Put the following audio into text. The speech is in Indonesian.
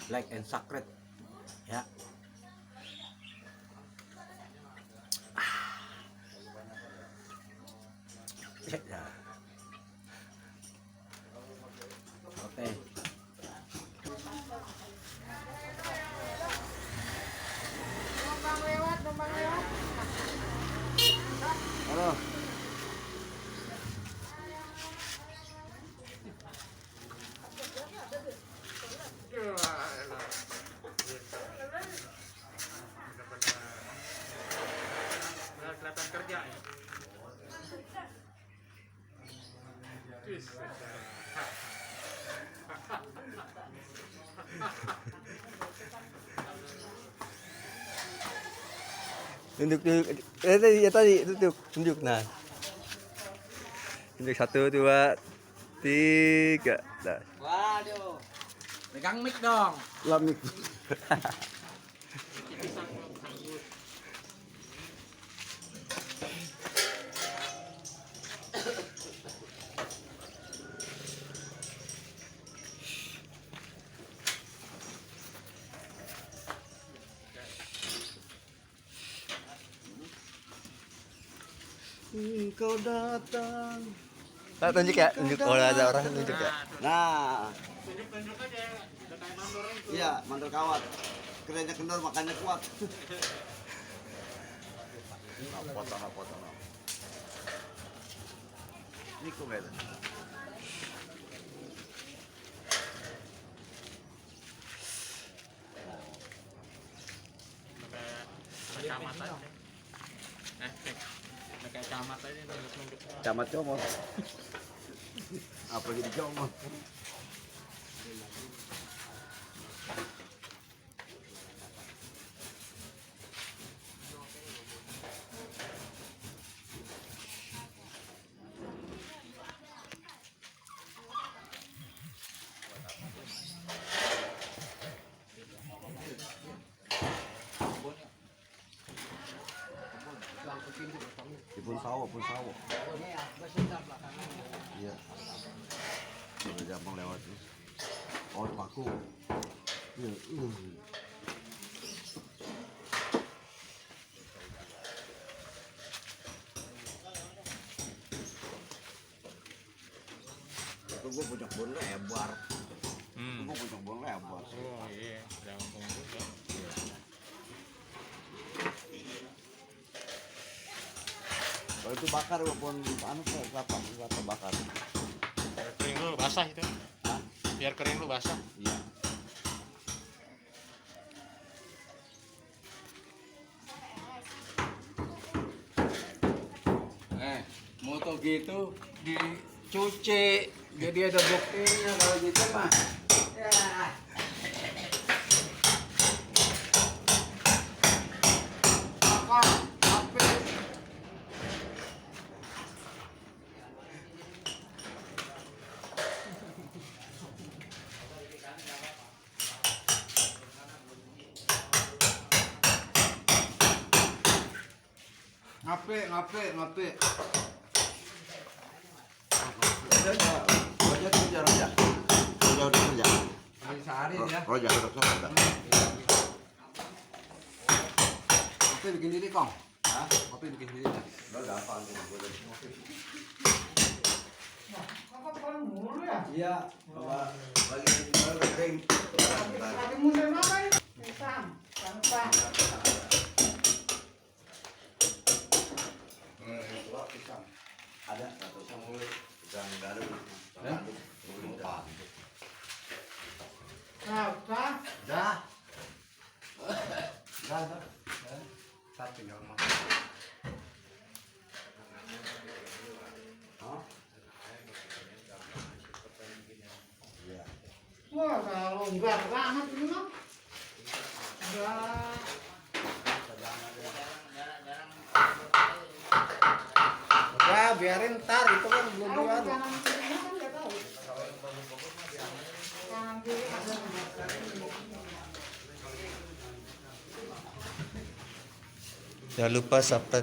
like and subscribe ya. Ya. Oke. Numpang lewat. Halo. Kelihatan kerja ya. Tunjuk tadi tunjuk nah. Tunjuk 1 2 3 dah. Waduh. Pegang mic dong. Lah mic. Engkau datang. Tak tunjuk ya, tunjuk kalau ada orang tunjuk ya. Nah, Tunjuk-tunjuk aja. Udah kayak mandor itu. iya, mandor kawat. Kerennya kendor makanya kuat. Potong. Ini kok beda. Kayak camat aja. Kayak camat aja nunjuk-nunjuk. Camat comot. Apa jadi comot? Pun sawo. Iya. Udah gampang lewat tuh. Oh, paku. Iya. Itu gua puncak bon lebar. Gua puncak bon lebar. Oh iya, jangan tunggu ya. Kalau itu bakar walaupun panas kelapa bakar. Biar kering dulu basah itu. Hah? Biar kering dulu basah. Iya. Moto gitu dicuci jadi ada buktinya kalau gitu mah. Ya. Ngape. Roja kerja. Roja udah kerja. Sehari ya. Roja udah kerja. Kopi bikin diri, Kong. Hah? Kopi bikin diri. Lo gampang gitu. Kakak paling mulu ya? Iya, lagi kering. Lagi musim apa ya? Pisang, tanpa. Ada satu sama pisang baru. Ya? Dah. Dah. Satu tinggal mah. Wah, kalau enggak banget ini mah. Enggak. Udah, biarin ntar itu kan belum jual. Jangan lupa subscribe.